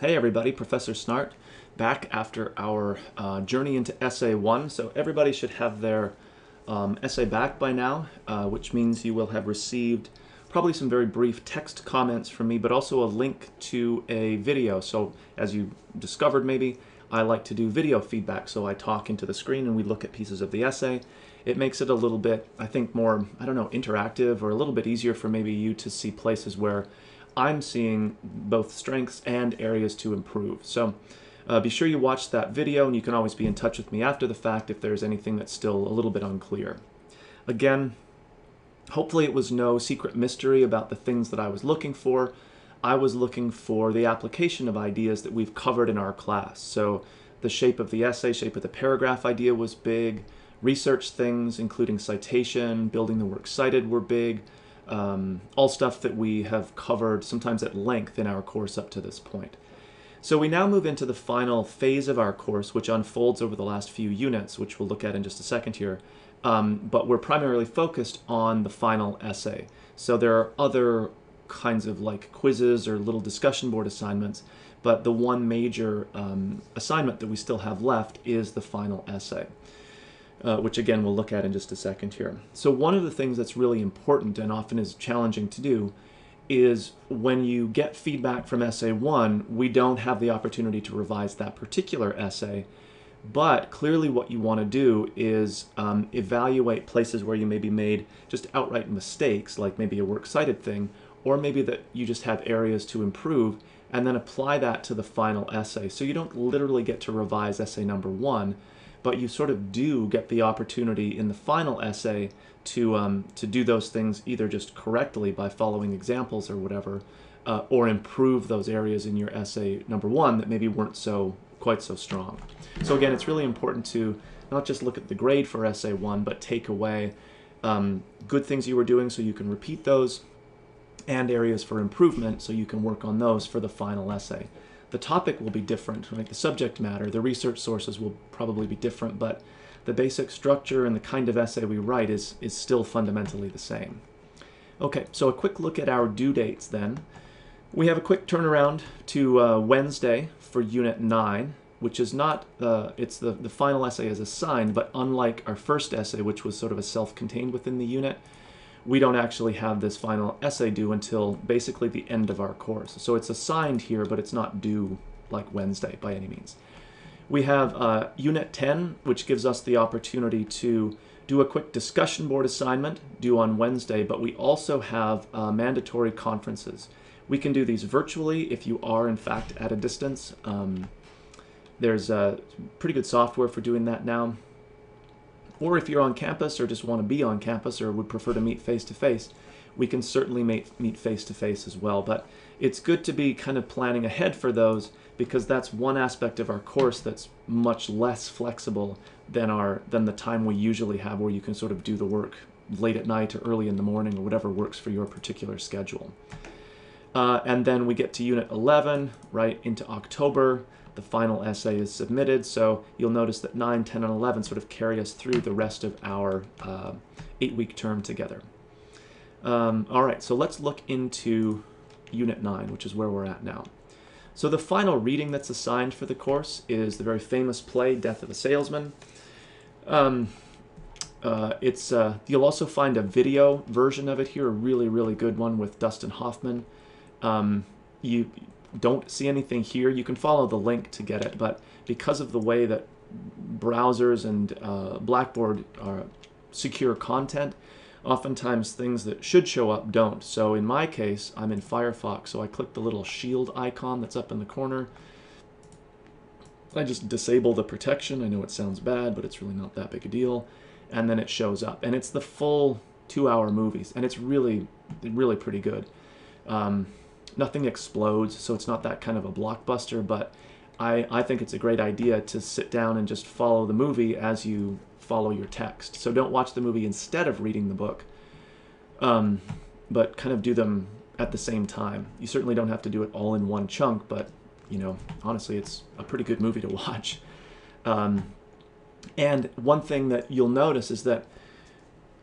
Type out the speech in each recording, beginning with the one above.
Hey everybody, Professor Snart back after our journey into Essay 1. So everybody should have their essay back by now, which means you will have received probably some very brief text comments from me, but also a link to a video. So as you discovered maybe, I like to do video feedback. So I talk into the screen and we look at pieces of the essay. It makes it a little bit, I think, more, interactive, or a little bit easier for maybe you to see places where I'm seeing both strengths and areas to improve. So be sure you watch that video, and you can always be in touch with me after the fact if there's anything that's still a little bit unclear. Again, hopefully it was no secret mystery about the things that I was looking for. I was looking for the application of ideas that we've covered in our class. So the shape of the essay, shape of the paragraph idea was big. Research things, including citation, building the works cited, were big. All stuff that we have covered sometimes at length in our course up to this point. So we now move into the final phase of our course, which unfolds over the last few units, which we'll look at in just a second here. But we're primarily focused on the final essay. So there are other kinds of like quizzes or little discussion board assignments, but the one major assignment that we still have left is the final essay. Which again we'll look at in just a second here. So one of the things that's really important and often is challenging to do is when you get feedback from essay 1, we don't have the opportunity to revise that particular essay, but clearly what you want to do is evaluate places where you maybe made just outright mistakes, like maybe a works cited thing, or maybe that you just have areas to improve, and then apply that to the final essay. So you don't literally get to revise essay number 1, but you sort of do get the opportunity in the final essay to do those things either just correctly by following examples or whatever, or improve those areas in your essay number 1 that maybe weren't quite so strong. So again, it's really important to not just look at the grade for essay 1, but take away good things you were doing so you can repeat those, and areas for improvement so you can work on those for the final essay. The topic will be different, right? The subject matter, the research sources will probably be different, but the basic structure and the kind of essay we write is still fundamentally the same. Okay, so a quick look at our due dates then. We have a quick turnaround to Wednesday for Unit 9, which is not, it's the final essay is assigned, but unlike our first essay, which was sort of a self-contained within the unit, we don't actually have this final essay due until basically the end of our course. So it's assigned here, but it's not due like Wednesday by any means. We have Unit 10, which gives us the opportunity to do a quick discussion board assignment due on Wednesday, but we also have mandatory conferences. We can do these virtually if you are in fact at a distance. There's pretty good software for doing that now. Or if you're on campus or just want to be on campus or would prefer to meet face-to-face, we can certainly meet face-to-face as well. But it's good to be kind of planning ahead for those, because that's one aspect of our course that's much less flexible than the time we usually have, where you can sort of do the work late at night or early in the morning or whatever works for your particular schedule. And then we get to Unit 11, right into October. The final essay is submitted, so you'll notice that 9, 10, and 11 sort of carry us through the rest of our 8-week term together. All right, so let's look into Unit 9, which is where we're at now. So the final reading that's assigned for the course is the very famous play, Death of a Salesman. You'll also find a video version of it here, a really, really good one with Dustin Hoffman. You don't see anything here. You can follow the link to get it, but because of the way that browsers and Blackboard secure content, oftentimes things that should show up don't. So in my case, I'm in Firefox, so I click the little shield icon that's up in the corner. I just disable the protection. I know it sounds bad, but it's really not that big a deal. And then it shows up, and it's the full 2-hour movies, and it's really, really pretty good. Nothing explodes, so it's not that kind of a blockbuster, but I think it's a great idea to sit down and just follow the movie as you follow your text. So don't watch the movie instead of reading the book, but kind of do them at the same time. You certainly don't have to do it all in one chunk, but honestly, it's a pretty good movie to watch. And one thing that you'll notice is that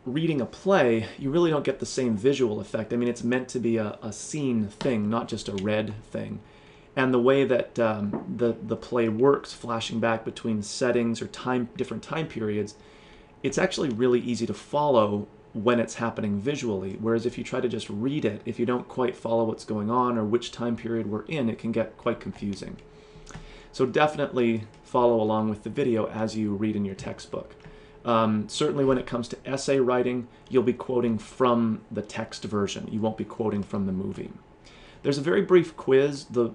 reading a play, you really don't get the same visual effect. I mean, it's meant to be a seen thing, not just a read thing. and the way that the play works, flashing back between settings or different time periods, it's actually really easy to follow when it's happening visually. Whereas if you try to just read it, if you don't quite follow what's going on or which time period we're in, it can get quite confusing. So definitely follow along with the video as you read in your textbook. Certainly when it comes to essay writing, you'll be quoting from the text version. You won't be quoting from the movie. There's a very brief quiz, the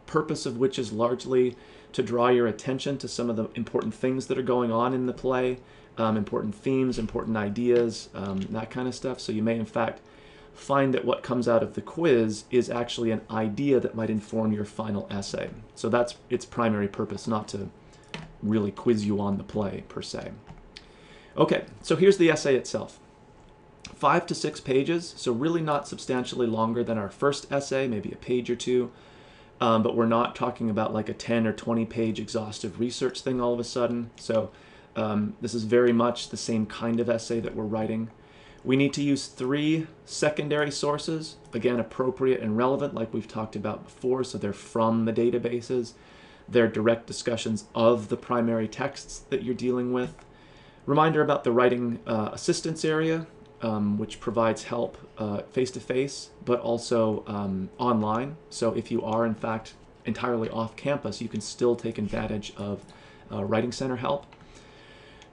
purpose of which is largely to draw your attention to some of the important things that are going on in the play, important themes, important ideas, that kind of stuff. So you may in fact find that what comes out of the quiz is actually an idea that might inform your final essay. So that's its primary purpose, not to really quiz you on the play per se. Okay, so here's the essay itself. 5 to 6 pages, so really not substantially longer than our first essay, maybe a page or two. But we're not talking about like a 10 or 20 page exhaustive research thing all of a sudden. So this is very much the same kind of essay that we're writing. We need to use 3 secondary sources, again, appropriate and relevant, like we've talked about before. So they're from the databases. They're direct discussions of the primary texts that you're dealing with. Reminder about the writing assistance area, which provides help face-to-face, but also online. So if you are, in fact, entirely off campus, you can still take advantage of Writing Center help.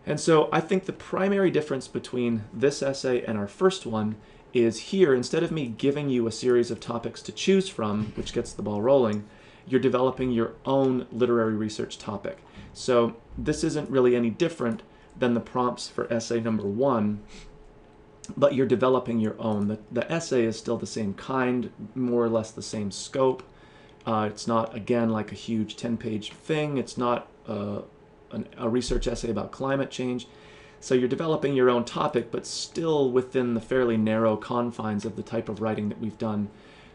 And so I think the primary difference between this essay and our first one is here, instead of me giving you a series of topics to choose from, which gets the ball rolling, you're developing your own literary research topic. So this isn't really any different than the prompts for essay number 1, but you're developing your own. The essay is still the same kind, more or less the same scope. It's not, again, like a huge 10-page thing. It's not a research essay about climate change. So you're developing your own topic, but still within the fairly narrow confines of the type of writing that we've done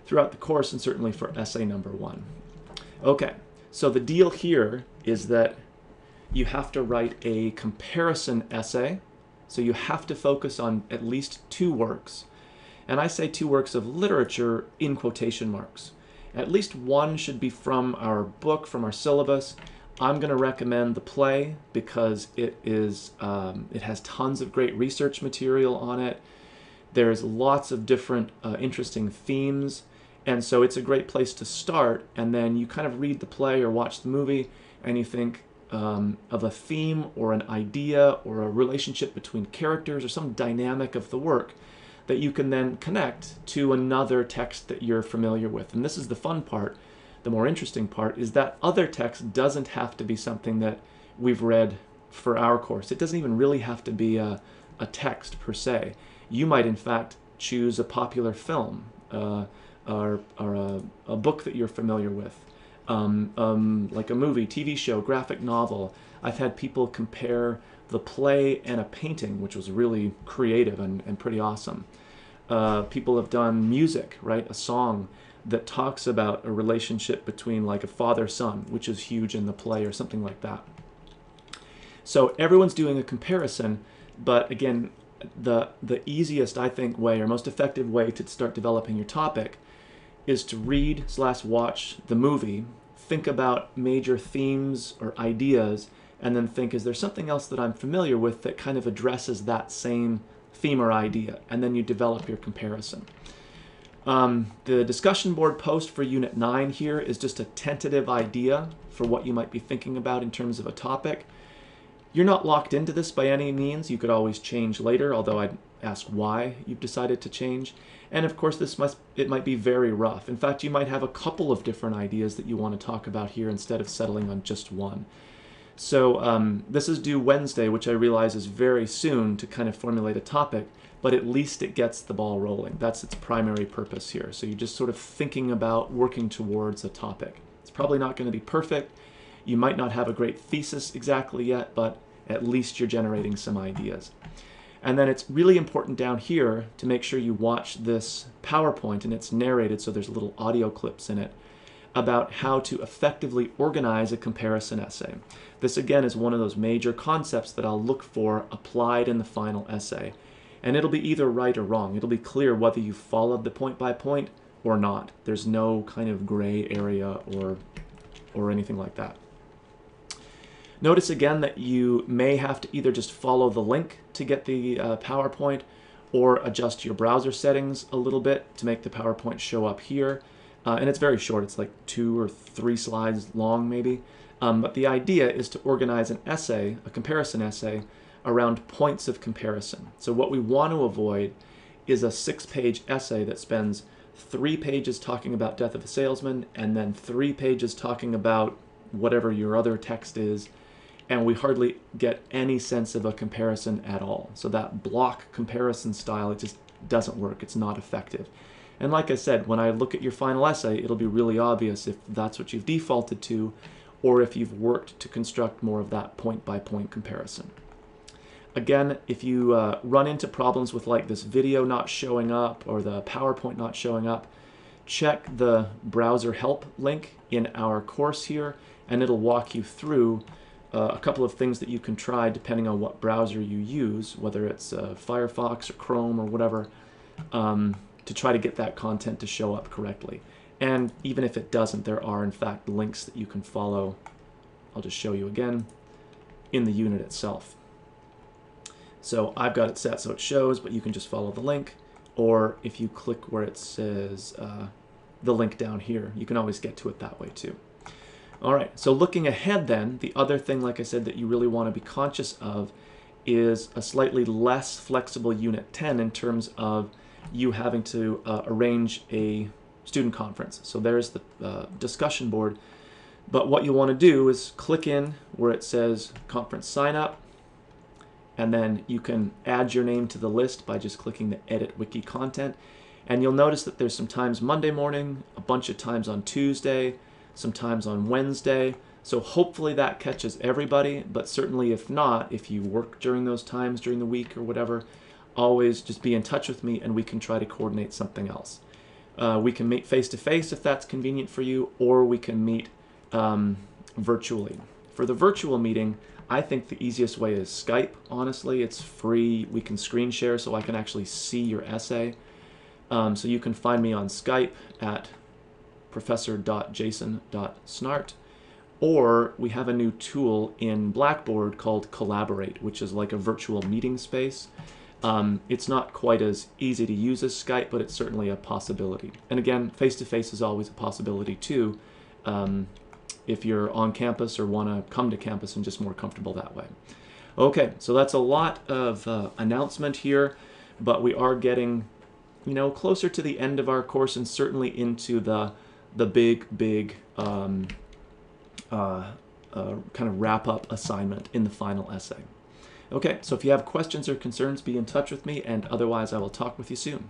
throughout the course, and certainly for essay number 1. Okay, so the deal here is that you have to write a comparison essay. So you have to focus on at least 2 works. And I say 2 works of literature in quotation marks. At least one should be from our book, from our syllabus. I'm going to recommend the play because it has tons of great research material on it. There's lots of different interesting themes. And so it's a great place to start. And then you kind of read the play or watch the movie and you think, of a theme or an idea or a relationship between characters or some dynamic of the work that you can then connect to another text that you're familiar with. And this is the fun part, the more interesting part, is that other text doesn't have to be something that we've read for our course. It doesn't even really have to be a text per se. You might in fact choose a popular film or a book that you're familiar with. Like a movie, TV show, graphic novel. I've had people compare the play and a painting, which was really creative and pretty awesome. People have done music, right? A song that talks about a relationship between like a father-son, which is huge in the play or something like that. So everyone's doing a comparison, but again, the easiest, I think, way or most effective way to start developing your topic is to read/watch the movie, think about major themes or ideas, and then think, is there something else that I'm familiar with that kind of addresses that same theme or idea? And then you develop your comparison. The discussion board post for Unit 9 here is just a tentative idea for what you might be thinking about in terms of a topic. You're not locked into this by any means. You could always change later, although I'd ask why you've decided to change. And of course, it might be very rough. In fact, you might have a couple of different ideas that you want to talk about here instead of settling on just one. So this is due Wednesday, which I realize is very soon to kind of formulate a topic, but at least it gets the ball rolling. That's its primary purpose here. So you're just sort of thinking about working towards a topic. It's probably not going to be perfect. You might not have a great thesis exactly yet, but at least you're generating some ideas. And then it's really important down here to make sure you watch this PowerPoint, and it's narrated, so there's little audio clips in it, about how to effectively organize a comparison essay. This, again, is one of those major concepts that I'll look for applied in the final essay. And it'll be either right or wrong. It'll be clear whether you followed the point by point or not. There's no kind of gray area or anything like that. Notice again that you may have to either just follow the link to get the PowerPoint or adjust your browser settings a little bit to make the PowerPoint show up here. And it's very short. It's like 2 or 3 slides long maybe. But the idea is to organize an essay, a comparison essay, around points of comparison. So what we want to avoid is a 6-page essay that spends 3 pages talking about Death of a Salesman and then 3 pages talking about whatever your other text is, and we hardly get any sense of a comparison at all. So that block comparison style, it just doesn't work. It's not effective. And like I said, when I look at your final essay, it'll be really obvious if that's what you've defaulted to, or if you've worked to construct more of that point-by-point comparison. Again, if you run into problems with like this video not showing up or the PowerPoint not showing up, check the browser help link in our course here, and it'll walk you through a couple of things that you can try depending on what browser you use, whether it's Firefox or Chrome or whatever, to try to get that content to show up correctly. And even if it doesn't, there are in fact links that you can follow. I'll just show you again in the unit itself. So I've got it set so it shows, but you can just follow the link, or if you click where it says the link down here, you can always get to it that way too. All right, so looking ahead then, the other thing, like I said, that you really want to be conscious of is a slightly less flexible Unit 10 in terms of you having to arrange a student conference. So there's the discussion board, but what you want to do is click in where it says conference sign up, and then you can add your name to the list by just clicking the Edit Wiki Content. And you'll notice that there's some times Monday morning, a bunch of times on Tuesday, sometimes on Wednesday. So hopefully that catches everybody, but certainly if not, if you work during those times during the week or whatever, always just be in touch with me and we can try to coordinate something else. We can meet face-to-face if that's convenient for you, or we can meet virtually. For the virtual meeting, I think the easiest way is Skype, honestly. It's free. We can screen share so I can actually see your essay. So you can find me on Skype at professor.jason.snart, or we have a new tool in Blackboard called Collaborate, which is like a virtual meeting space. It's not quite as easy to use as Skype, but it's certainly a possibility. And again, face-to-face is always a possibility too, if you're on campus or want to come to campus and just more comfortable that way. Okay, so that's a lot of announcement here, but we are getting, you know, closer to the end of our course and certainly into the big kind of wrap-up assignment in the final essay. Okay, so if you have questions or concerns, be in touch with me, and otherwise I will talk with you soon.